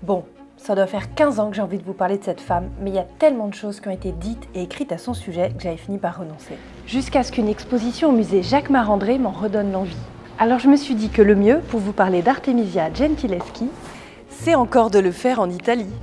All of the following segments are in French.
Bon, ça doit faire 15 ans que j'ai envie de vous parler de cette femme, mais il y a tellement de choses qui ont été dites et écrites à son sujet que j'avais fini par renoncer. Jusqu'à ce qu'une exposition au musée Jacques-Marandré m'en redonne l'envie. Alors je me suis dit que le mieux pour vous parler d'Artemisia Gentileschi, c'est encore de le faire en Italie.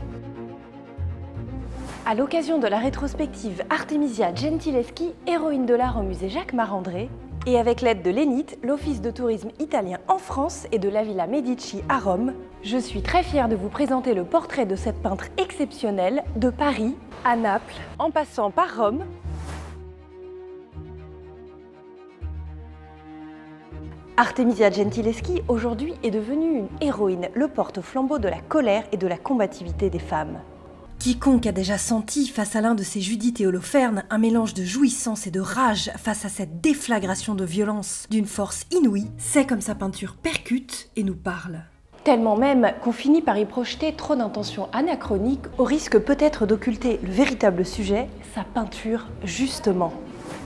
À l'occasion de la rétrospective Artemisia Gentileschi, héroïne de l'art au musée Jacques-Marandré, et avec l'aide de l'ENIT, l'Office de tourisme italien en France et de la Villa Medici à Rome, je suis très fière de vous présenter le portrait de cette peintre exceptionnelle de Paris à Naples, en passant par Rome. Artemisia Gentileschi, aujourd'hui, est devenue une héroïne, le porte-flambeau de la colère et de la combativité des femmes. Quiconque a déjà senti, face à l'un de ces Judith et Holoferne, un mélange de jouissance et de rage face à cette déflagration de violence d'une force inouïe, sait comme sa peinture percute et nous parle. Tellement même qu'on finit par y projeter trop d'intentions anachroniques, au risque peut-être d'occulter le véritable sujet, sa peinture justement.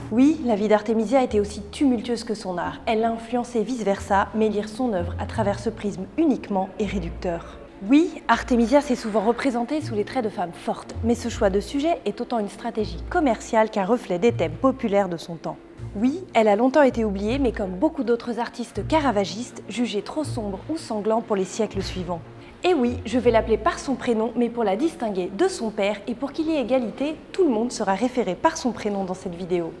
Oui, la vie d'Artemisia était aussi tumultueuse que son art. Elle l'a influencé vice-versa, mais lire son œuvre à travers ce prisme uniquement est réducteur. Oui, Artemisia s'est souvent représentée sous les traits de femmes fortes, mais ce choix de sujet est autant une stratégie commerciale qu'un reflet des thèmes populaires de son temps. Oui, elle a longtemps été oubliée, mais comme beaucoup d'autres artistes caravagistes, jugée trop sombre ou sanglant pour les siècles suivants. Et oui, je vais l'appeler par son prénom, mais pour la distinguer de son père et pour qu'il y ait égalité, tout le monde sera référé par son prénom dans cette vidéo.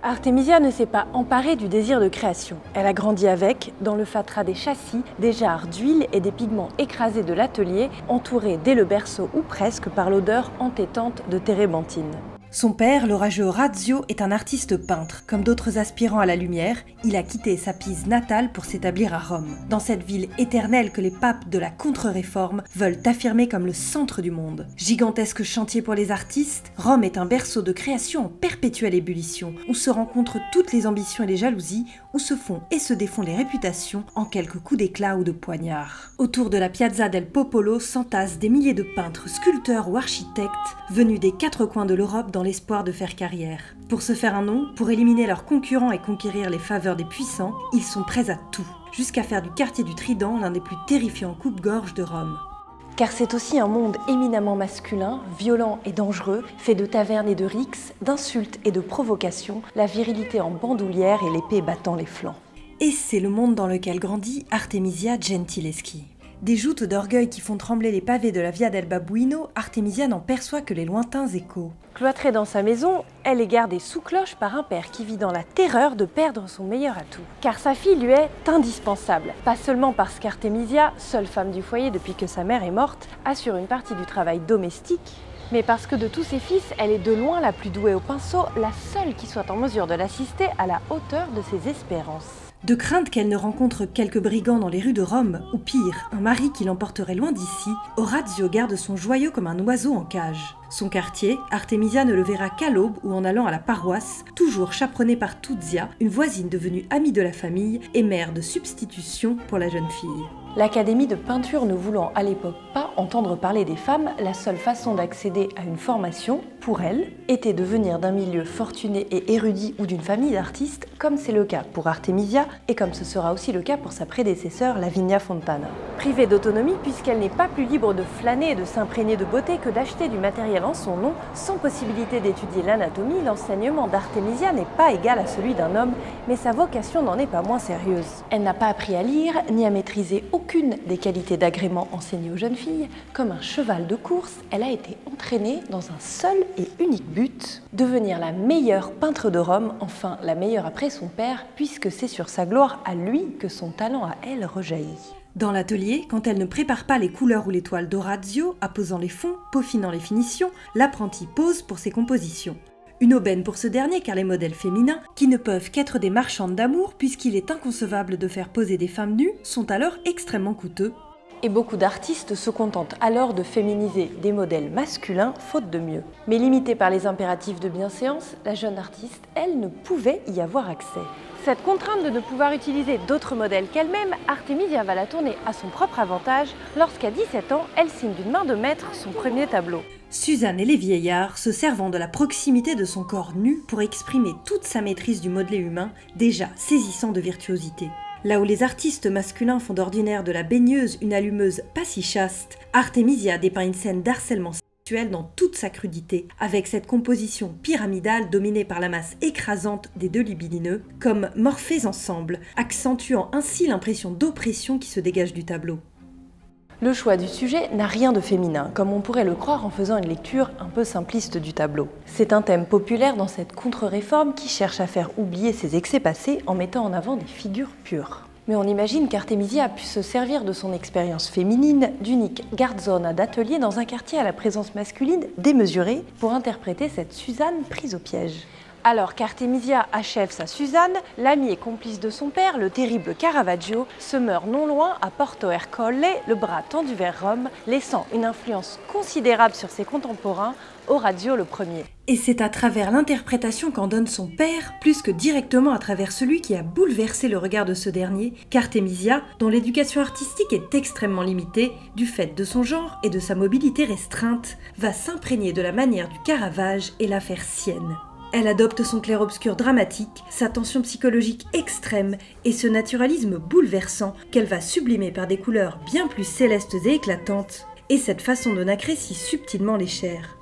Artemisia ne s'est pas emparée du désir de création. Elle a grandi avec, dans le fatras des châssis, des jarres d'huile et des pigments écrasés de l'atelier, entourés dès le berceau ou presque par l'odeur entêtante de térébenthine. Son père, l'orageux Orazio, est un artiste peintre. Comme d'autres aspirants à la lumière, il a quitté sa Pise natale pour s'établir à Rome, dans cette ville éternelle que les papes de la contre-réforme veulent affirmer comme le centre du monde. Gigantesque chantier pour les artistes, Rome est un berceau de création en perpétuelle ébullition, où se rencontrent toutes les ambitions et les jalousies, où se font et se défont les réputations en quelques coups d'éclat ou de poignard. Autour de la Piazza del Popolo s'entassent des milliers de peintres, sculpteurs ou architectes venus des quatre coins de l'Europe dans l'espoir de faire carrière. Pour se faire un nom, pour éliminer leurs concurrents et conquérir les faveurs des puissants, ils sont prêts à tout, jusqu'à faire du quartier du Trident l'un des plus terrifiants coupe-gorge de Rome. Car c'est aussi un monde éminemment masculin, violent et dangereux, fait de tavernes et de rixes, d'insultes et de provocations, la virilité en bandoulière et l'épée battant les flancs. Et c'est le monde dans lequel grandit Artemisia Gentileschi. Des joutes d'orgueil qui font trembler les pavés de la Via del Babuino, Artemisia n'en perçoit que les lointains échos. Cloîtrée dans sa maison, elle est gardée sous cloche par un père qui vit dans la terreur de perdre son meilleur atout. Car sa fille lui est indispensable. Pas seulement parce qu'Artemisia, seule femme du foyer depuis que sa mère est morte, assure une partie du travail domestique, mais parce que de tous ses fils, elle est de loin la plus douée au pinceau, la seule qui soit en mesure de l'assister à la hauteur de ses espérances. De crainte qu'elle ne rencontre quelques brigands dans les rues de Rome, ou pire, un mari qui l'emporterait loin d'ici, Orazio garde son joyau comme un oiseau en cage. Son quartier, Artemisia ne le verra qu'à l'aube ou en allant à la paroisse, toujours chaperonnée par Tuzia, une voisine devenue amie de la famille et mère de substitution pour la jeune fille. L'Académie de peinture ne voulant à l'époque pas entendre parler des femmes, la seule façon d'accéder à une formation, pour elle, était de venir d'un milieu fortuné et érudit ou d'une famille d'artistes, comme c'est le cas pour Artemisia et comme ce sera aussi le cas pour sa prédécesseur Lavinia Fontana. Privée d'autonomie puisqu'elle n'est pas plus libre de flâner et de s'imprégner de beauté que d'acheter du matériel en son nom, sans possibilité d'étudier l'anatomie, l'enseignement d'Artemisia n'est pas égal à celui d'un homme, mais sa vocation n'en est pas moins sérieuse. Elle n'a pas appris à lire, ni à maîtriser aucune des qualités d'agrément enseignées aux jeunes filles. Comme un cheval de course, elle a été entraînée dans un seul et unique but, devenir la meilleure peintre de Rome, enfin la meilleure après son père, puisque c'est sur sa gloire à lui que son talent à elle rejaillit. Dans l'atelier, quand elle ne prépare pas les couleurs ou les toiles d'Orazio, apposant les fonds, peaufinant les finitions, l'apprenti pose pour ses compositions. Une aubaine pour ce dernier car les modèles féminins, qui ne peuvent qu'être des marchandes d'amour puisqu'il est inconcevable de faire poser des femmes nues, sont alors extrêmement coûteux. Et beaucoup d'artistes se contentent alors de féminiser des modèles masculins, faute de mieux. Mais limitée par les impératifs de bienséance, la jeune artiste, elle, ne pouvait y avoir accès. Cette contrainte de ne pouvoir utiliser d'autres modèles qu'elle-même, Artemisia va la tourner à son propre avantage lorsqu'à 17 ans, elle signe d'une main de maître son premier tableau. Suzanne et les vieillards, se servant de la proximité de son corps nu pour exprimer toute sa maîtrise du modelé humain, déjà saisissant de virtuosité. Là où les artistes masculins font d'ordinaire de la baigneuse une allumeuse pas si chaste, Artemisia dépeint une scène d'harcèlement sexuel dans toute sa crudité, avec cette composition pyramidale dominée par la masse écrasante des deux libidineux, comme morphés ensemble, accentuant ainsi l'impression d'oppression qui se dégage du tableau. Le choix du sujet n'a rien de féminin, comme on pourrait le croire en faisant une lecture un peu simpliste du tableau. C'est un thème populaire dans cette contre-réforme qui cherche à faire oublier ses excès passés en mettant en avant des figures pures. Mais on imagine qu'Artemisia a pu se servir de son expérience féminine, d'unique garzona d'atelier dans un quartier à la présence masculine démesurée pour interpréter cette Suzanne prise au piège. Alors qu'Artemisia achève sa Suzanne, l'ami et complice de son père, le terrible Caravaggio, se meurt non loin à Porto Ercole, le bras tendu vers Rome, laissant une influence considérable sur ses contemporains, Orazio le Premier. Et c'est à travers l'interprétation qu'en donne son père, plus que directement à travers celui qui a bouleversé le regard de ce dernier, qu'Artemisia, dont l'éducation artistique est extrêmement limitée, du fait de son genre et de sa mobilité restreinte, va s'imprégner de la manière du Caravage et la faire sienne. Elle adopte son clair-obscur dramatique, sa tension psychologique extrême et ce naturalisme bouleversant qu'elle va sublimer par des couleurs bien plus célestes et éclatantes, et cette façon de nacrer si subtilement les chairs.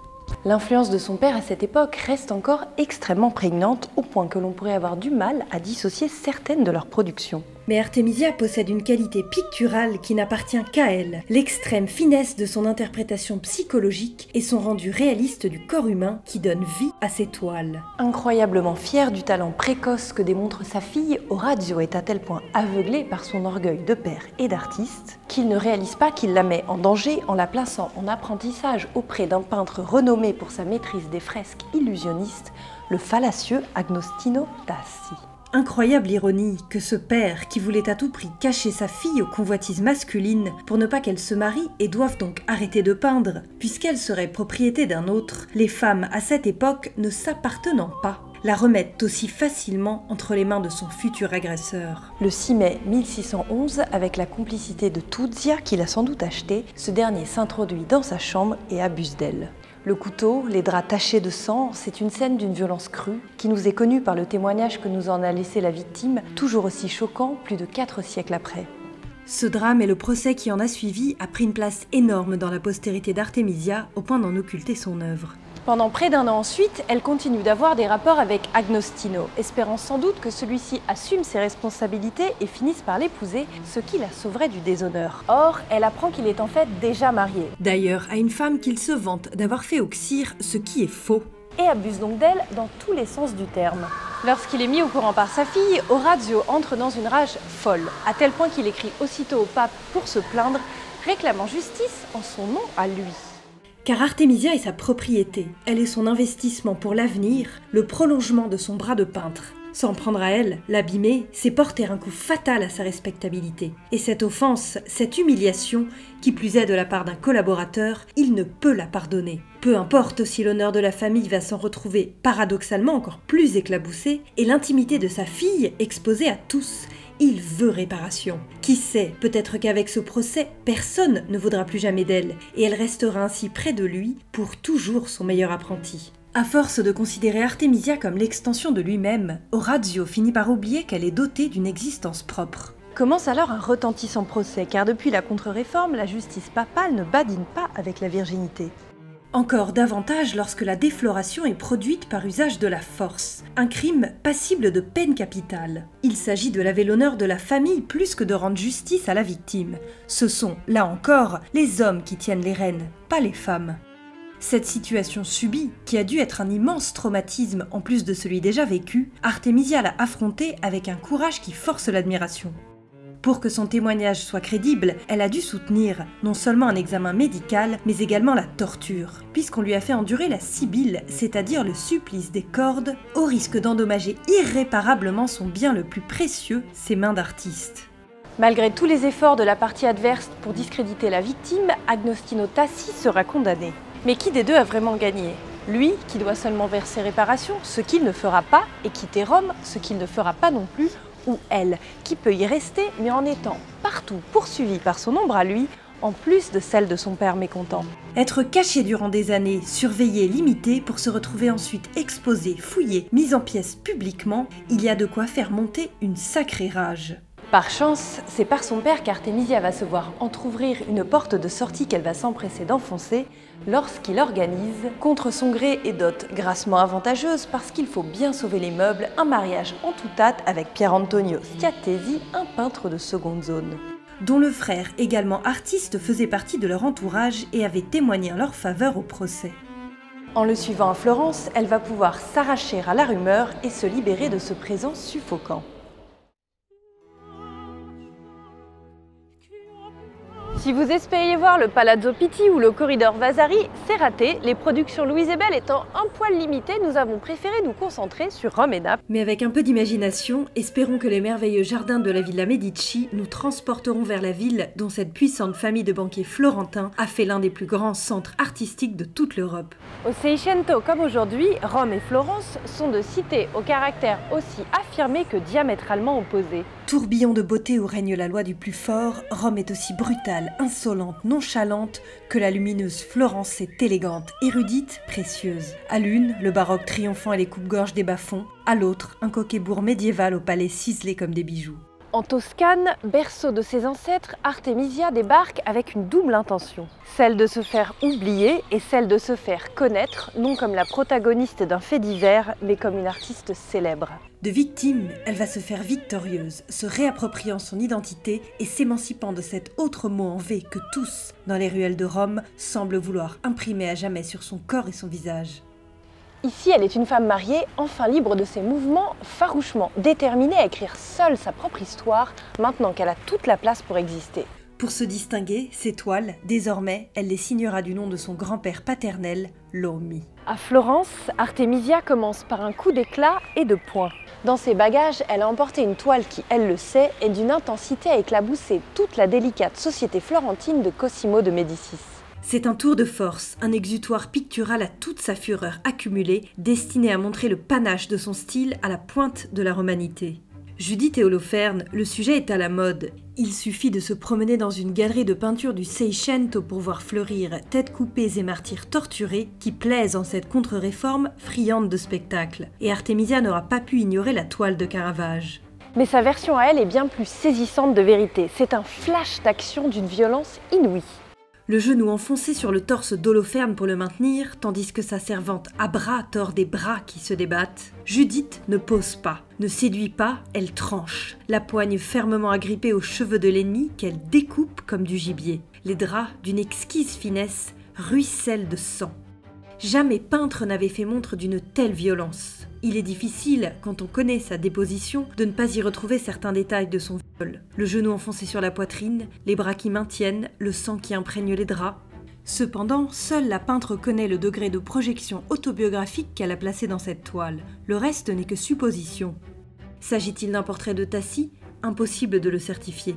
L'influence de son père à cette époque reste encore extrêmement prégnante, au point que l'on pourrait avoir du mal à dissocier certaines de leurs productions. Mais Artemisia possède une qualité picturale qui n'appartient qu'à elle, l'extrême finesse de son interprétation psychologique et son rendu réaliste du corps humain qui donne vie à ses toiles. Incroyablement fier du talent précoce que démontre sa fille, Orazio est à tel point aveuglé par son orgueil de père et d'artiste qu'il ne réalise pas qu'il la met en danger en la plaçant en apprentissage auprès d'un peintre renommé pour sa maîtrise des fresques illusionnistes, le fallacieux Agostino Tassi. Incroyable ironie que ce père, qui voulait à tout prix cacher sa fille aux convoitises masculines pour ne pas qu'elle se marie et doive donc arrêter de peindre, puisqu'elle serait propriété d'un autre, les femmes à cette époque ne s'appartenant pas, la remettent aussi facilement entre les mains de son futur agresseur. Le 6 mai 1611, avec la complicité de Tuzia qu'il a sans doute acheté, ce dernier s'introduit dans sa chambre et abuse d'elle. Le couteau, les draps tachés de sang, c'est une scène d'une violence crue qui nous est connue par le témoignage que nous en a laissé la victime, toujours aussi choquant plus de 4 siècles après. Ce drame et le procès qui en a suivi a pris une place énorme dans la postérité d'Artemisia au point d'en occulter son œuvre. Pendant près d'un an ensuite, elle continue d'avoir des rapports avec Agostino, espérant sans doute que celui-ci assume ses responsabilités et finisse par l'épouser, ce qui la sauverait du déshonneur. Or, elle apprend qu'il est en fait déjà marié. D'ailleurs, à une femme qu'il se vante d'avoir fait auxir, ce qui est faux. Et abuse donc d'elle dans tous les sens du terme. Lorsqu'il est mis au courant par sa fille, Orazio entre dans une rage folle, à tel point qu'il écrit aussitôt au pape pour se plaindre, réclamant justice en son nom à lui. Car Artemisia est sa propriété, elle est son investissement pour l'avenir, le prolongement de son bras de peintre. S'en prendre à elle, l'abîmer, c'est porter un coup fatal à sa respectabilité. Et cette offense, cette humiliation, qui plus est de la part d'un collaborateur, il ne peut la pardonner. Peu importe si l'honneur de la famille va s'en retrouver paradoxalement encore plus éclaboussé, et l'intimité de sa fille exposée à tous. Il veut réparation. Qui sait, peut-être qu'avec ce procès, personne ne voudra plus jamais d'elle, et elle restera ainsi près de lui, pour toujours son meilleur apprenti. À force de considérer Artemisia comme l'extension de lui-même, Orazio finit par oublier qu'elle est dotée d'une existence propre. Commence alors un retentissant procès, car depuis la contre-réforme, la justice papale ne badine pas avec la virginité. Encore davantage lorsque la défloration est produite par usage de la force, un crime passible de peine capitale. Il s'agit de laver l'honneur de la famille plus que de rendre justice à la victime. Ce sont, là encore, les hommes qui tiennent les rênes, pas les femmes. Cette situation subie, qui a dû être un immense traumatisme en plus de celui déjà vécu, Artemisia l'a affrontée avec un courage qui force l'admiration. Pour que son témoignage soit crédible, elle a dû soutenir non seulement un examen médical, mais également la torture, puisqu'on lui a fait endurer la sibylle, c'est-à-dire le supplice des cordes, au risque d'endommager irréparablement son bien le plus précieux, ses mains d'artiste. Malgré tous les efforts de la partie adverse pour discréditer la victime, Agostino Tassi sera condamné. Mais qui des deux a vraiment gagné ? Lui, qui doit seulement verser réparation, ce qu'il ne fera pas, et quitter Rome, ce qu'il ne fera pas non plus, ou elle, qui peut y rester, mais en étant partout poursuivie par son ombre à lui, en plus de celle de son père mécontent. Être caché durant des années, surveillé, limité, pour se retrouver ensuite exposé, fouillé, mis en pièces publiquement, il y a de quoi faire monter une sacrée rage. Par chance, c'est par son père qu'Artemisia va se voir entr'ouvrir une porte de sortie qu'elle va s'empresser d'enfoncer lorsqu'il organise, contre son gré et dot grassement avantageuse parce qu'il faut bien sauver les meubles, un mariage en toute hâte avec Pier Antonio Schiattesi, un peintre de seconde zone, dont le frère, également artiste, faisait partie de leur entourage et avait témoigné en leur faveur au procès. En le suivant à Florence, elle va pouvoir s'arracher à la rumeur et se libérer de ce présent suffocant. Si vous espériez voir le Palazzo Pitti ou le Corridor Vasari, c'est raté. Les productions Louise et Belle étant un poil limitées, nous avons préféré nous concentrer sur Rome et Naples. Mais avec un peu d'imagination, espérons que les merveilleux jardins de la Villa Medici nous transporteront vers la ville dont cette puissante famille de banquiers florentins a fait l'un des plus grands centres artistiques de toute l'Europe. Au Seicento comme aujourd'hui, Rome et Florence sont de cités au caractère aussi affirmé que diamétralement opposé. Tourbillon de beauté où règne la loi du plus fort, Rome est aussi brutale, insolente, nonchalante que la lumineuse Florence est élégante, érudite, précieuse. À l'une, le baroque triomphant et les coupe-gorges des bas-fonds, à l'autre, un coquet-bourg médiéval au palais ciselé comme des bijoux. En Toscane, berceau de ses ancêtres, Artemisia débarque avec une double intention. Celle de se faire oublier et celle de se faire connaître, non comme la protagoniste d'un fait divers, mais comme une artiste célèbre. De victime, elle va se faire victorieuse, se réappropriant son identité et s'émancipant de cet autre mot en V que tous, dans les ruelles de Rome, semblent vouloir imprimer à jamais sur son corps et son visage. Ici, elle est une femme mariée, enfin libre de ses mouvements, farouchement déterminée à écrire seule sa propre histoire, maintenant qu'elle a toute la place pour exister. Pour se distinguer, ses toiles, désormais, elle les signera du nom de son grand-père paternel, Lomi. À Florence, Artemisia commence par un coup d'éclat et de poing. Dans ses bagages, elle a emporté une toile qui, elle le sait, est d'une intensité à éclabousser toute la délicate société florentine de Cosimo de Médicis. C'est un tour de force, un exutoire pictural à toute sa fureur accumulée, destiné à montrer le panache de son style à la pointe de la romanité. Judith et Holoferne, le sujet est à la mode. Il suffit de se promener dans une galerie de peinture du Seicento pour voir fleurir têtes coupées et martyrs torturés qui plaisent en cette contre-réforme friande de spectacle. Et Artemisia n'aura pas pu ignorer la toile de Caravage. Mais sa version à elle est bien plus saisissante de vérité. C'est un flash d'action d'une violence inouïe. Le genou enfoncé sur le torse d'Holoferne pour le maintenir, tandis que sa servante à bras tord des bras qui se débattent. Judith ne pose pas, ne séduit pas, elle tranche, la poigne fermement agrippée aux cheveux de l'ennemi qu'elle découpe comme du gibier. Les draps, d'une exquise finesse, ruissellent de sang. Jamais peintre n'avait fait montre d'une telle violence. Il est difficile, quand on connaît sa déposition, de ne pas y retrouver certains détails de son viol. Le genou enfoncé sur la poitrine, les bras qui maintiennent, le sang qui imprègne les draps. Cependant, seule la peintre connaît le degré de projection autobiographique qu'elle a placé dans cette toile. Le reste n'est que supposition. S'agit-il d'un portrait de Tacie ? Impossible de le certifier.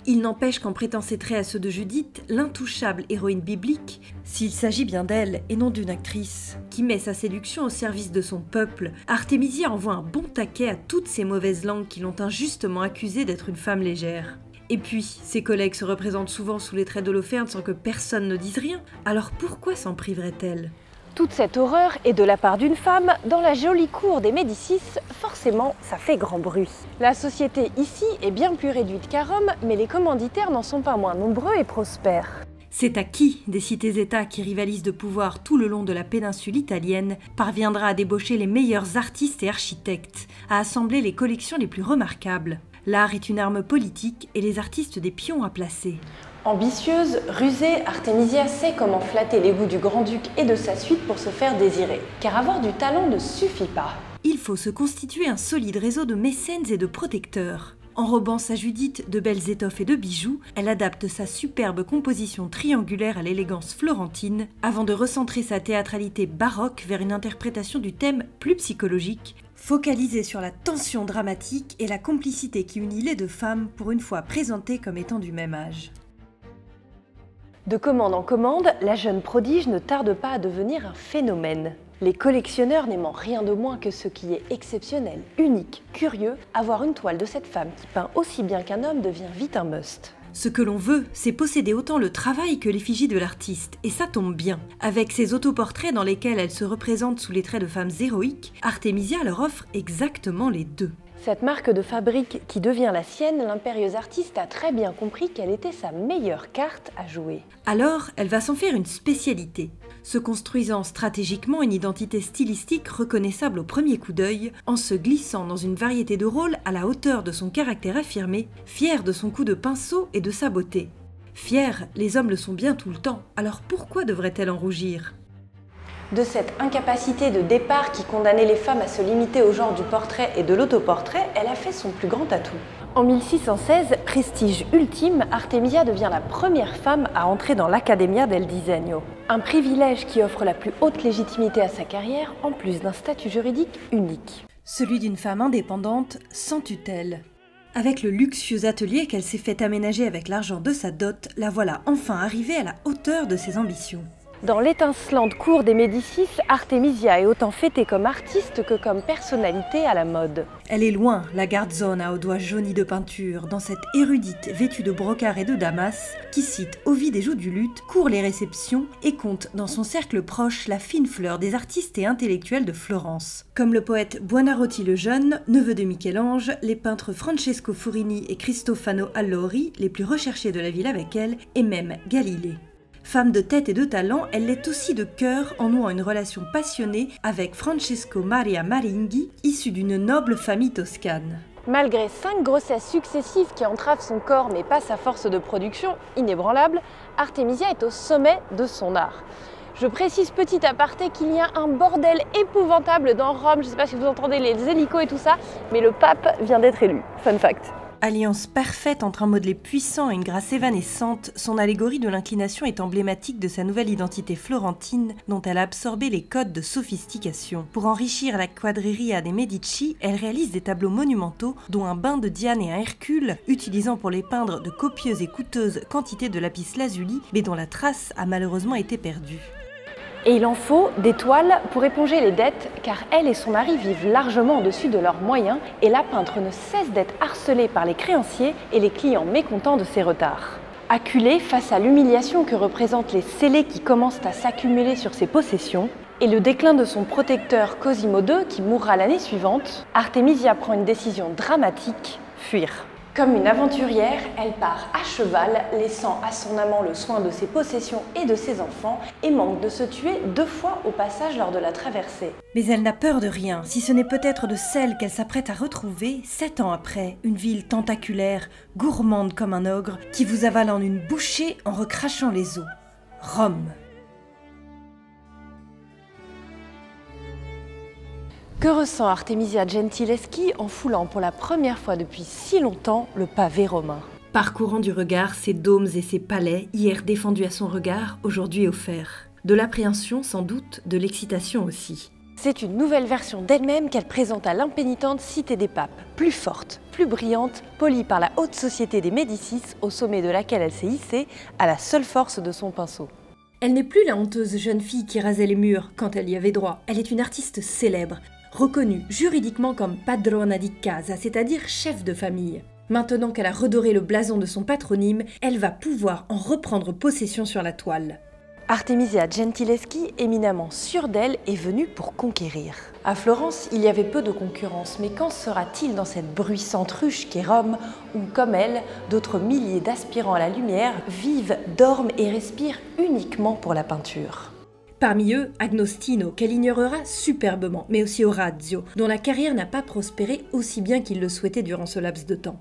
Il n'empêche qu'en prêtant ses traits à ceux de Judith, l'intouchable héroïne biblique, s'il s'agit bien d'elle et non d'une actrice, qui met sa séduction au service de son peuple, Artemisia envoie un bon taquet à toutes ces mauvaises langues qui l'ont injustement accusée d'être une femme légère. Et puis, ses collègues se représentent souvent sous les traits d'Holoferne sans que personne ne dise rien, alors pourquoi s'en priverait-elle ? Toute cette horreur est de la part d'une femme, dans la jolie cour des Médicis, forcément ça fait grand bruit. La société ici est bien plus réduite qu'à Rome, mais les commanditaires n'en sont pas moins nombreux et prospères. C'est à qui des cités-États qui rivalisent de pouvoir tout le long de la péninsule italienne parviendra à débaucher les meilleurs artistes et architectes, à assembler les collections les plus remarquables. L'art est une arme politique et les artistes des pions à placer. Ambitieuse, rusée, Artemisia sait comment flatter les goûts du grand-duc et de sa suite pour se faire désirer. Car avoir du talent ne suffit pas. Il faut se constituer un solide réseau de mécènes et de protecteurs. Enrobant sa Judith de belles étoffes et de bijoux, elle adapte sa superbe composition triangulaire à l'élégance florentine, avant de recentrer sa théâtralité baroque vers une interprétation du thème plus psychologique, focalisée sur la tension dramatique et la complicité qui unit les deux femmes pour une fois présentées comme étant du même âge. De commande en commande, la jeune prodige ne tarde pas à devenir un phénomène. Les collectionneurs n'aimant rien de moins que ce qui est exceptionnel, unique, curieux, avoir une toile de cette femme qui peint aussi bien qu'un homme devient vite un must. Ce que l'on veut, c'est posséder autant le travail que l'effigie de l'artiste, et ça tombe bien. Avec ses autoportraits dans lesquels elle se représente sous les traits de femmes héroïques, Artemisia leur offre exactement les deux. Cette marque de fabrique qui devient la sienne, l'impérieuse artiste a très bien compris quelle était sa meilleure carte à jouer. Alors, elle va s'en faire une spécialité, se construisant stratégiquement une identité stylistique reconnaissable au premier coup d'œil, en se glissant dans une variété de rôles à la hauteur de son caractère affirmé, fière de son coup de pinceau et de sa beauté. Fière, les hommes le sont bien tout le temps, alors pourquoi devrait-elle en rougir ? De cette incapacité de départ qui condamnait les femmes à se limiter au genre du portrait et de l'autoportrait, elle a fait son plus grand atout. En 1616, prestige ultime, Artemisia devient la première femme à entrer dans l'Accademia del Disegno. Un privilège qui offre la plus haute légitimité à sa carrière, en plus d'un statut juridique unique. Celui d'une femme indépendante, sans tutelle. Avec le luxueux atelier qu'elle s'est fait aménager avec l'argent de sa dot, la voilà enfin arrivée à la hauteur de ses ambitions. Dans l'étincelante cour des Médicis, Artemisia est autant fêtée comme artiste que comme personnalité à la mode. Elle est loin, la garzona aux doigts jaunis de peinture, dans cette érudite vêtue de brocart et de damas, qui cite Ovide et joue du luth, court les réceptions et compte dans son cercle proche la fine fleur des artistes et intellectuels de Florence. Comme le poète Buonarroti le Jeune, neveu de Michel-Ange, les peintres Francesco Furini et Cristofano Allori, les plus recherchés de la ville avec elle, et même Galilée. Femme de tête et de talent, elle l'est aussi de cœur en nouant une relation passionnée avec Francesco Maria Maringhi, issu d'une noble famille toscane. Malgré 5 grossesses successives qui entravent son corps mais pas sa force de production, inébranlable, Artemisia est au sommet de son art. Je précise petit aparté qu'il y a un bordel épouvantable dans Rome, je ne sais pas si vous entendez les hélicos et tout ça, mais le pape vient d'être élu. Fun fact. Alliance parfaite entre un modelé puissant et une grâce évanescente, son allégorie de l'inclination est emblématique de sa nouvelle identité florentine dont elle a absorbé les codes de sophistication. Pour enrichir la quadriria des Medici, elle réalise des tableaux monumentaux dont un bain de Diane et un Hercule, utilisant pour les peindre de copieuses et coûteuses quantités de lapis lazuli, mais dont la trace a malheureusement été perdue. Et il en faut des toiles pour éponger les dettes, car elle et son mari vivent largement au-dessus de leurs moyens et la peintre ne cesse d'être harcelée par les créanciers et les clients mécontents de ses retards. Acculée face à l'humiliation que représentent les scellés qui commencent à s'accumuler sur ses possessions et le déclin de son protecteur Cosimo II qui mourra l'année suivante, Artemisia prend une décision dramatique, fuir. Comme une aventurière, elle part à cheval, laissant à son amant le soin de ses possessions et de ses enfants, et manque de se tuer 2 fois au passage lors de la traversée. Mais elle n'a peur de rien, si ce n'est peut-être de celle qu'elle s'apprête à retrouver, 7 ans après, une ville tentaculaire, gourmande comme un ogre, qui vous avale en une bouchée en recrachant les os. Rome. Que ressent Artemisia Gentileschi en foulant pour la première fois depuis si longtemps le pavé romain? Parcourant du regard ses dômes et ses palais, hier défendus à son regard, aujourd'hui offerts. De l'appréhension sans doute, de l'excitation aussi. C'est une nouvelle version d'elle-même qu'elle présente à l'impénitente cité des papes, plus forte, plus brillante, polie par la haute société des Médicis, au sommet de laquelle elle s'est hissée, à la seule force de son pinceau. Elle n'est plus la honteuse jeune fille qui rasait les murs quand elle y avait droit, elle est une artiste célèbre, reconnue juridiquement comme padrona di casa, c'est-à-dire chef de famille. Maintenant qu'elle a redoré le blason de son patronyme, elle va pouvoir en reprendre possession sur la toile. Artemisia Gentileschi, éminemment sûre d'elle, est venue pour conquérir. À Florence, il y avait peu de concurrence, mais qu'en sera-t-il dans cette bruissante ruche qu'est Rome, où, comme elle, d'autres milliers d'aspirants à la lumière vivent, dorment et respirent uniquement pour la peinture? Parmi eux, Agostino, qu'elle ignorera superbement, mais aussi Orazio, dont la carrière n'a pas prospéré aussi bien qu'il le souhaitait durant ce laps de temps.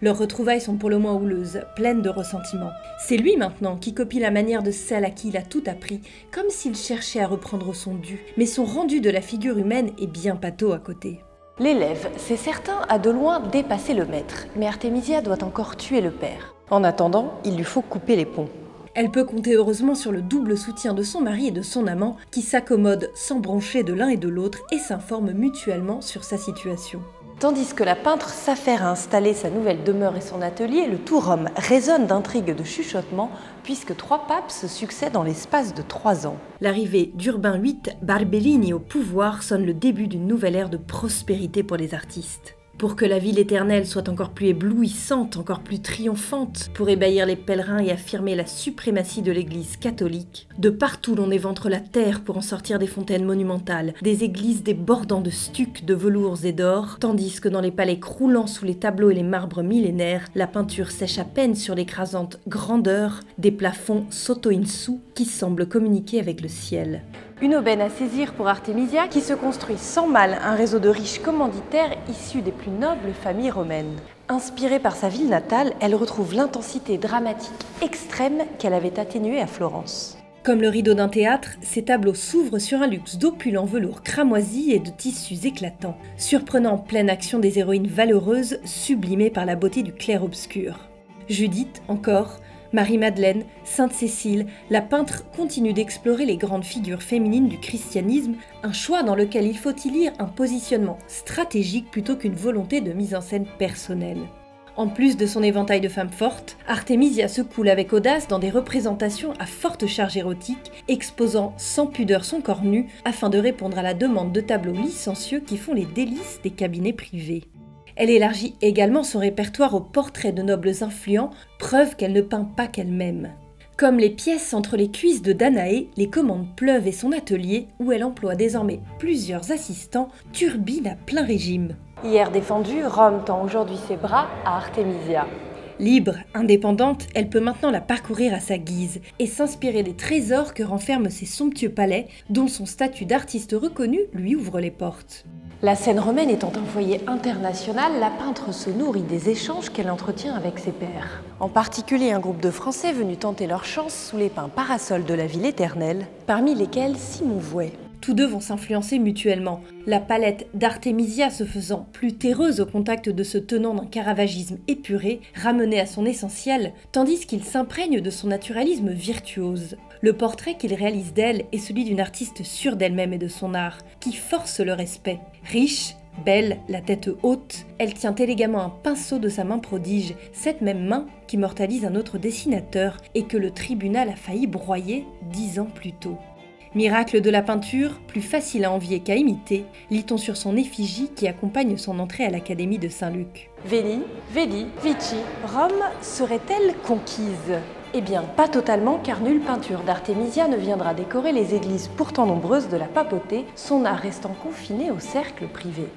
Leurs retrouvailles sont pour le moins houleuses, pleines de ressentiment. C'est lui maintenant qui copie la manière de celle à qui il a tout appris, comme s'il cherchait à reprendre son dû, mais son rendu de la figure humaine est bien pâteau à côté. L'élève, c'est certain, a de loin dépassé le maître, mais Artemisia doit encore tuer le père. En attendant, il lui faut couper les ponts. Elle peut compter heureusement sur le double soutien de son mari et de son amant, qui s'accommodent sans broncher de l'un et de l'autre et s'informent mutuellement sur sa situation. Tandis que la peintre s'affaire à installer sa nouvelle demeure et son atelier, le tout Rome résonne d'intrigues et de chuchotements, puisque 3 papes se succèdent en l'espace de 3 ans. L'arrivée d'Urbain VIII Barbellini au pouvoir sonne le début d'une nouvelle ère de prospérité pour les artistes. pour que la ville éternelle soit encore plus éblouissante, encore plus triomphante, pour ébahir les pèlerins et affirmer la suprématie de l'Église catholique. De partout l'on éventre la terre pour en sortir des fontaines monumentales, des églises débordant de stucs, de velours et d'or, tandis que dans les palais croulant sous les tableaux et les marbres millénaires, la peinture sèche à peine sur l'écrasante grandeur des plafonds Soto-Insu qui semblent communiquer avec le ciel. Une aubaine à saisir pour Artemisia qui se construit sans mal un réseau de riches commanditaires issus des plus nobles familles romaines. Inspirée par sa ville natale, elle retrouve l'intensité dramatique extrême qu'elle avait atténuée à Florence. Comme le rideau d'un théâtre, ces tableaux s'ouvrent sur un luxe d'opulent velours cramoisi et de tissus éclatants, surprenant en pleine action des héroïnes valeureuses sublimées par la beauté du clair-obscur. Judith, encore, Marie-Madeleine, Sainte-Cécile, la peintre continue d'explorer les grandes figures féminines du christianisme, un choix dans lequel il faut y lire un positionnement stratégique plutôt qu'une volonté de mise en scène personnelle. En plus de son éventail de femmes fortes, Artemisia se coule avec audace dans des représentations à forte charge érotique, exposant sans pudeur son corps nu afin de répondre à la demande de tableaux licencieux qui font les délices des cabinets privés. Elle élargit également son répertoire aux portraits de nobles influents, preuve qu'elle ne peint pas qu'elle-même. Comme les pièces entre les cuisses de Danaé, les commandes pleuvent et son atelier, où elle emploie désormais plusieurs assistants, turbine à plein régime. Hier défendue, Rome tend aujourd'hui ses bras à Artemisia. Libre, indépendante, elle peut maintenant la parcourir à sa guise et s'inspirer des trésors que renferment ses somptueux palais, dont son statut d'artiste reconnu lui ouvre les portes. La scène romaine étant un foyer international, la peintre se nourrit des échanges qu'elle entretient avec ses pairs. En particulier un groupe de Français venus tenter leur chance sous les pins parasols de la ville éternelle, parmi lesquels Simon Vouet. Tous deux vont s'influencer mutuellement, la palette d'Artemisia se faisant plus terreuse au contact de ce tenant d'un caravagisme épuré, ramené à son essentiel, tandis qu'il s'imprègne de son naturalisme virtuose. Le portrait qu'il réalise d'elle est celui d'une artiste sûre d'elle-même et de son art, qui force le respect. Riche, belle, la tête haute, elle tient élégamment un pinceau de sa main prodige, cette même main qui mortalise un autre dessinateur et que le tribunal a failli broyer 10 ans plus tôt. Miracle de la peinture, plus facile à envier qu'à imiter, lit-on sur son effigie qui accompagne son entrée à l'Académie de Saint-Luc. Veni, Vici, Rome serait-elle conquise ? Eh bien, pas totalement, car nulle peinture d'Artemisia ne viendra décorer les églises pourtant nombreuses de la papauté, son art restant confiné au cercle privé.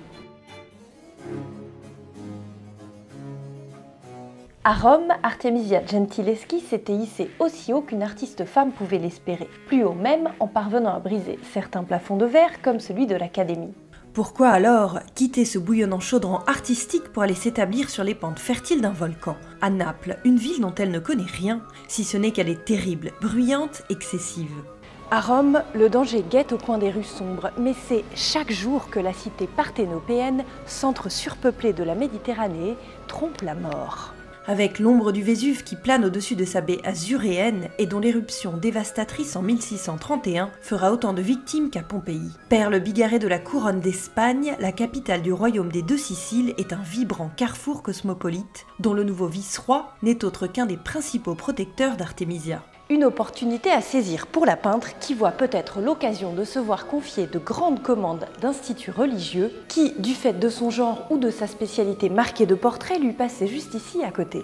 À Rome, Artemisia Gentileschi s'était hissée aussi haut qu'une artiste femme pouvait l'espérer, plus haut même en parvenant à briser certains plafonds de verre comme celui de l'Académie. Pourquoi alors quitter ce bouillonnant chaudron artistique pour aller s'établir sur les pentes fertiles d'un volcan, à Naples, une ville dont elle ne connaît rien, si ce n'est qu'elle est terrible, bruyante, excessive. À Rome, le danger guette au coin des rues sombres, mais c'est chaque jour que la cité parthénopéenne, centre surpeuplé de la Méditerranée, trompe la mort. Avec l'ombre du Vésuve qui plane au-dessus de sa baie azuréenne et dont l'éruption dévastatrice en 1631 fera autant de victimes qu'à Pompéi. Perle bigarrée de la couronne d'Espagne, la capitale du royaume des deux Siciles est un vibrant carrefour cosmopolite dont le nouveau vice-roi n'est autre qu'un des principaux protecteurs d'Artemisia. Une opportunité à saisir pour la peintre qui voit peut-être l'occasion de se voir confier de grandes commandes d'instituts religieux qui, du fait de son genre ou de sa spécialité marquée de portraits, lui passaient juste ici à côté.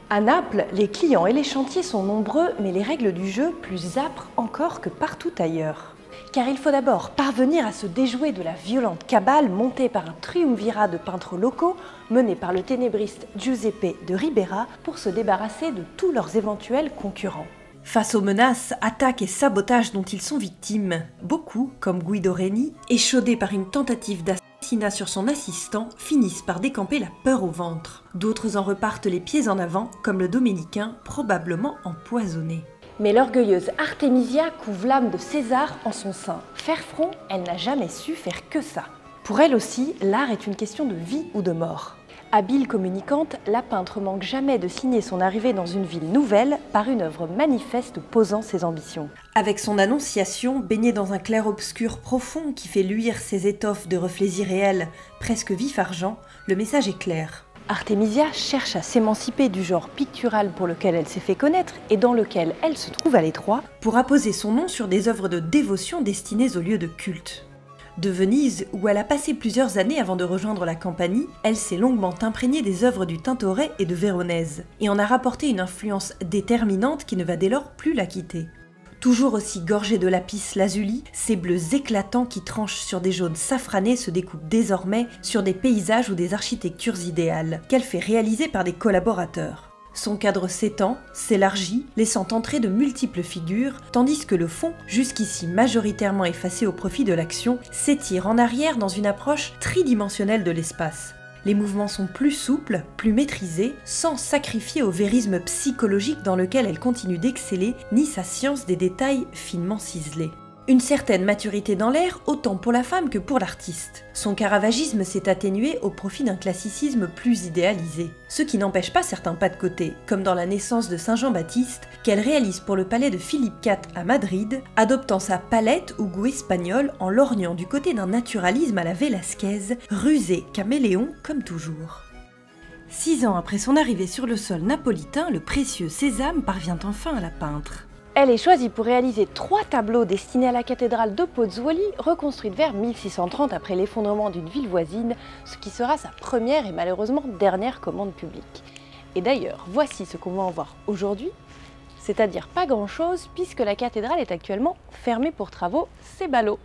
À Naples, les clients et les chantiers sont nombreux, mais les règles du jeu plus âpres encore que partout ailleurs. Car il faut d'abord parvenir à se déjouer de la violente cabale montée par un triumvirat de peintres locaux mené par le ténébriste Giuseppe de Ribera pour se débarrasser de tous leurs éventuels concurrents. Face aux menaces, attaques et sabotages dont ils sont victimes, beaucoup, comme Guido Reni, échaudés par une tentative d'assassinat sur son assistant, finissent par décamper la peur au ventre. D'autres en repartent les pieds en avant, comme le dominicain, probablement empoisonné. Mais l'orgueilleuse Artemisia couve l'âme de César en son sein. Faire front, elle n'a jamais su faire que ça. Pour elle aussi, l'art est une question de vie ou de mort. Habile communicante, la peintre manque jamais de signer son arrivée dans une ville nouvelle par une œuvre manifeste posant ses ambitions. Avec son Annonciation, baignée dans un clair-obscur profond qui fait luire ses étoffes de reflets irréels, presque vif argent, le message est clair. Artemisia cherche à s'émanciper du genre pictural pour lequel elle s'est fait connaître et dans lequel elle se trouve à l'étroit, pour apposer son nom sur des œuvres de dévotion destinées aux lieux de culte. De Venise, où elle a passé plusieurs années avant de rejoindre la Campanie, elle s'est longuement imprégnée des œuvres du Tintoret et de Véronèse, et en a rapporté une influence déterminante qui ne va dès lors plus la quitter. Toujours aussi gorgée de lapis lazuli, ces bleus éclatants qui tranchent sur des jaunes safranés se découpent désormais sur des paysages ou des architectures idéales, qu'elle fait réaliser par des collaborateurs. Son cadre s'étend, s'élargit, laissant entrer de multiples figures, tandis que le fond, jusqu'ici majoritairement effacé au profit de l'action, s'étire en arrière dans une approche tridimensionnelle de l'espace. Les mouvements sont plus souples, plus maîtrisés, sans sacrifier au vérisme psychologique dans lequel elle continue d'exceller, ni sa science des détails finement ciselés. Une certaine maturité dans l'air, autant pour la femme que pour l'artiste. Son caravagisme s'est atténué au profit d'un classicisme plus idéalisé, ce qui n'empêche pas certains pas de côté, comme dans La naissance de Saint Jean-Baptiste, qu'elle réalise pour le palais de Philippe IV à Madrid, adoptant sa palette au goût espagnol en lorgnant du côté d'un naturalisme à la Velázquez, rusé caméléon comme toujours. 6 ans après son arrivée sur le sol napolitain, le précieux sésame parvient enfin à la peindre. Elle est choisie pour réaliser 3 tableaux destinés à la cathédrale de Pozzuoli, reconstruite vers 1630 après l'effondrement d'une ville voisine, ce qui sera sa première et malheureusement dernière commande publique. Et d'ailleurs, voici ce qu'on va en voir aujourd'hui, c'est-à-dire pas grand-chose puisque la cathédrale est actuellement fermée pour travaux, c'est ballot.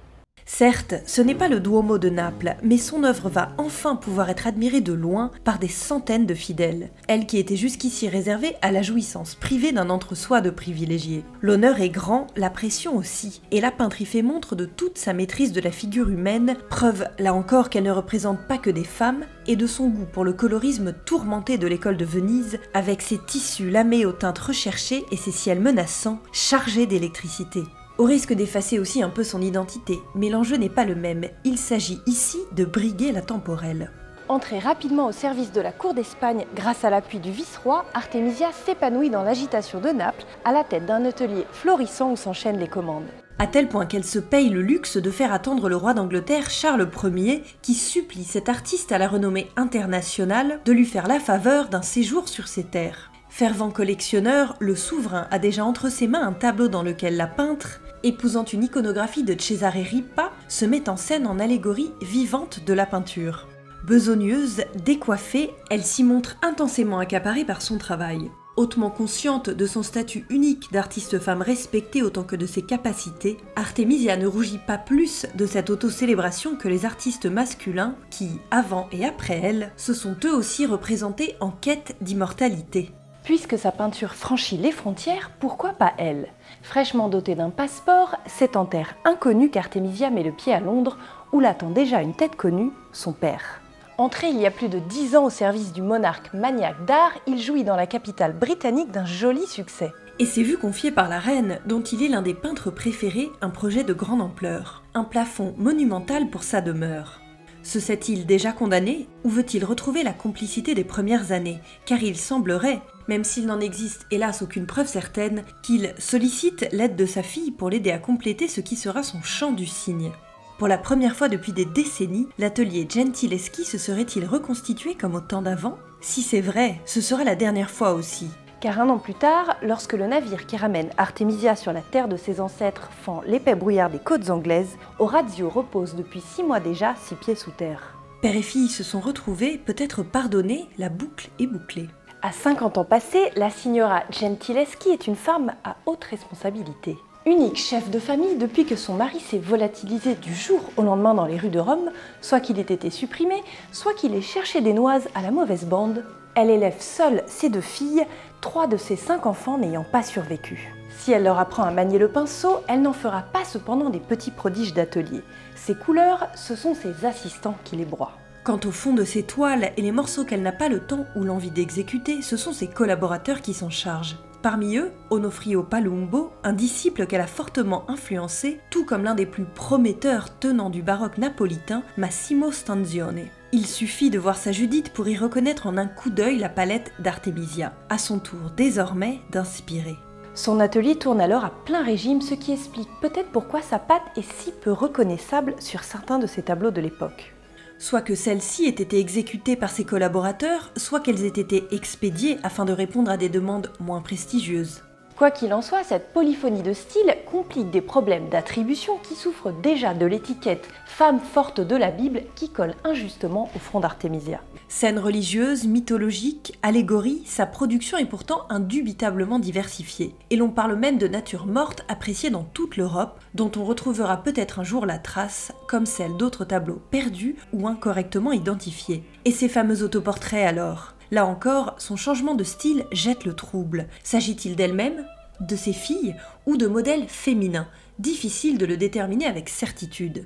Certes, ce n'est pas le Duomo de Naples, mais son œuvre va enfin pouvoir être admirée de loin par des centaines de fidèles, elle qui était jusqu'ici réservée à la jouissance privée d'un entre-soi de privilégiés. L'honneur est grand, la pression aussi, et la peintre y fait montre de toute sa maîtrise de la figure humaine, preuve là encore qu'elle ne représente pas que des femmes, et de son goût pour le colorisme tourmenté de l'école de Venise, avec ses tissus lamés aux teintes recherchées et ses ciels menaçants, chargés d'électricité. Au risque d'effacer aussi un peu son identité, mais l'enjeu n'est pas le même, il s'agit ici de briguer la temporelle. Entrée rapidement au service de la cour d'Espagne grâce à l'appui du vice-roi, Artemisia s'épanouit dans l'agitation de Naples, à la tête d'un atelier florissant où s'enchaînent les commandes. À tel point qu'elle se paye le luxe de faire attendre le roi d'Angleterre Charles Ier, qui supplie cet artiste à la renommée internationale de lui faire la faveur d'un séjour sur ses terres. Fervent collectionneur, le souverain a déjà entre ses mains un tableau dans lequel la peintre, épousant une iconographie de Cesare Ripa, se met en scène en allégorie vivante de la peinture. Besogneuse, décoiffée, elle s'y montre intensément accaparée par son travail. Hautement consciente de son statut unique d'artiste femme respectée autant que de ses capacités, Artemisia ne rougit pas plus de cette auto-célébration que les artistes masculins qui, avant et après elle, se sont eux aussi représentés en quête d'immortalité. Puisque sa peinture franchit les frontières, pourquoi pas elle? Fraîchement dotée d'un passeport, c'est en terre inconnue qu'Artemisia met le pied à Londres, où l'attend déjà une tête connue, son père. Entré il y a plus de 10 ans au service du monarque maniaque d'art, il jouit dans la capitale britannique d'un joli succès. Et s'est vu confier par la reine, dont il est l'un des peintres préférés, un projet de grande ampleur, un plafond monumental pour sa demeure. Se sait-il déjà condamné, ou veut-il retrouver la complicité des premières années? Car il semblerait, même s'il n'en existe hélas aucune preuve certaine, qu'il sollicite l'aide de sa fille pour l'aider à compléter ce qui sera son chant du cygne. Pour la première fois depuis des décennies, l'atelier Gentileschi se serait-il reconstitué comme au temps d'avant? Si c'est vrai, ce sera la dernière fois aussi. Car 1 an plus tard, lorsque le navire qui ramène Artemisia sur la terre de ses ancêtres fend l'épais brouillard des côtes anglaises, Orazio repose depuis 6 mois déjà 6 pieds sous terre. Père et fille se sont retrouvés, peut-être pardonnés, la boucle est bouclée. À 50 ans passés, la signora Gentileschi est une femme à haute responsabilité. Unique chef de famille depuis que son mari s'est volatilisé du jour au lendemain dans les rues de Rome, soit qu'il ait été supprimé, soit qu'il ait cherché des noises à la mauvaise bande, elle élève seule ses 2 filles, 3 de ses 5 enfants n'ayant pas survécu. Si elle leur apprend à manier le pinceau, elle n'en fera pas cependant des petits prodiges d'atelier. Ses couleurs, ce sont ses assistants qui les broient. Quant au fond de ses toiles et les morceaux qu'elle n'a pas le temps ou l'envie d'exécuter, ce sont ses collaborateurs qui s'en chargent. Parmi eux, Onofrio Palumbo, un disciple qu'elle a fortement influencé, tout comme l'un des plus prometteurs tenants du baroque napolitain, Massimo Stanzione. Il suffit de voir sa Judith pour y reconnaître en un coup d'œil la palette d'Artemisia, à son tour désormais d'inspirer. Son atelier tourne alors à plein régime, ce qui explique peut-être pourquoi sa patte est si peu reconnaissable sur certains de ses tableaux de l'époque. Soit que celles-ci aient été exécutées par ses collaborateurs, soit qu'elles aient été expédiées afin de répondre à des demandes moins prestigieuses. Quoi qu'il en soit, cette polyphonie de style complique des problèmes d'attribution qui souffrent déjà de l'étiquette « femme forte de la Bible » qui colle injustement au front d'Artémisia. Scènes religieuses, mythologiques, allégories, sa production est pourtant indubitablement diversifiée. Et l'on parle même de natures mortes appréciées dans toute l'Europe, dont on retrouvera peut-être un jour la trace, comme celle d'autres tableaux perdus ou incorrectement identifiés. Et ces fameux autoportraits alors ? Là encore, son changement de style jette le trouble. S'agit-il d'elle-même, de ses filles ou de modèles féminins ? Difficile de le déterminer avec certitude.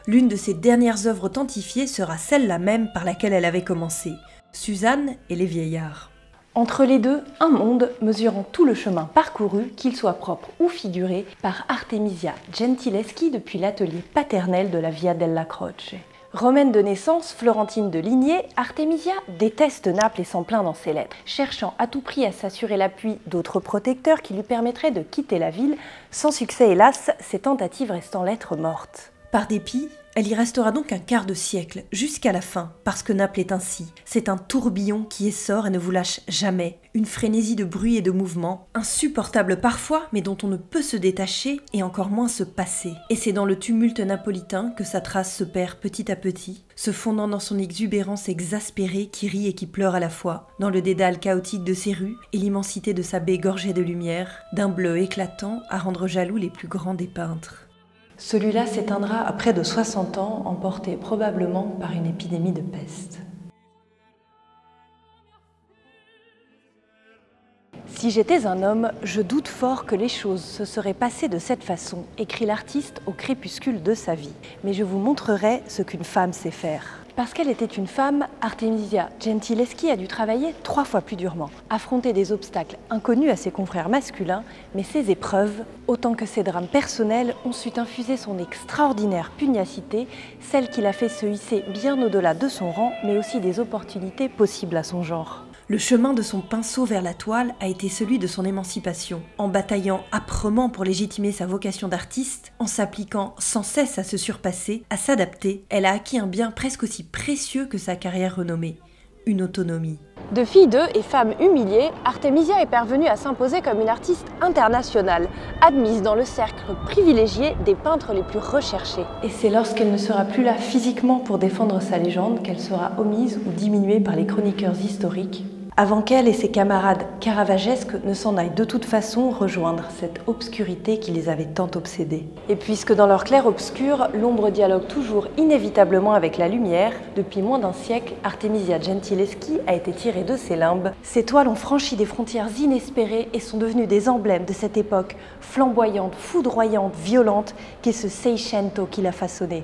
L'une de ses dernières œuvres authentifiées sera celle-là même par laquelle elle avait commencé, Suzanne et les vieillards. Entre les deux, un monde mesurant tout le chemin parcouru, qu'il soit propre ou figuré, par Artemisia Gentileschi depuis l'atelier paternel de la Via della Croce. Romaine de naissance, florentine de lignée, Artemisia déteste Naples et s'en plaint dans ses lettres, cherchant à tout prix à s'assurer l'appui d'autres protecteurs qui lui permettraient de quitter la ville, sans succès hélas, ses tentatives restant lettres mortes. Par dépit, elle y restera donc un quart de siècle, jusqu'à la fin, parce que Naples est ainsi. C'est un tourbillon qui essore et ne vous lâche jamais, une frénésie de bruit et de mouvement, insupportable parfois, mais dont on ne peut se détacher et encore moins se passer. Et c'est dans le tumulte napolitain que sa trace se perd petit à petit, se fondant dans son exubérance exaspérée qui rit et qui pleure à la fois, dans le dédale chaotique de ses rues et l'immensité de sa baie gorgée de lumière, d'un bleu éclatant à rendre jaloux les plus grands des peintres. Celui-là s'éteindra à près de 60 ans, emporté probablement par une épidémie de peste. Si j'étais un homme, je doute fort que les choses se seraient passées de cette façon, écrit l'artiste au crépuscule de sa vie. Mais je vous montrerai ce qu'une femme sait faire. Parce qu'elle était une femme, Artemisia Gentileschi a dû travailler 3 fois plus durement, affronter des obstacles inconnus à ses confrères masculins, mais ces épreuves, autant que ses drames personnels, ont su infuser son extraordinaire pugnacité, celle qui l'a fait se hisser bien au-delà de son rang, mais aussi des opportunités possibles à son genre. Le chemin de son pinceau vers la toile a été celui de son émancipation. En bataillant âprement pour légitimer sa vocation d'artiste, en s'appliquant sans cesse à se surpasser, à s'adapter, elle a acquis un bien presque aussi précieux que sa carrière renommée, une autonomie. De fille d'eux et femme humiliée, Artemisia est parvenue à s'imposer comme une artiste internationale, admise dans le cercle privilégié des peintres les plus recherchés. Et c'est lorsqu'elle ne sera plus là physiquement pour défendre sa légende qu'elle sera omise ou diminuée par les chroniqueurs historiques, avant qu'elle et ses camarades caravagesques ne s'en aillent de toute façon rejoindre cette obscurité qui les avait tant obsédés. Et puisque dans leur clair-obscur, l'ombre dialogue toujours inévitablement avec la lumière, depuis moins d'un siècle, Artemisia Gentileschi a été tirée de ses limbes. Ses toiles ont franchi des frontières inespérées et sont devenues des emblèmes de cette époque flamboyante, foudroyante, violente qu'est ce Seicento qui l'a façonnée.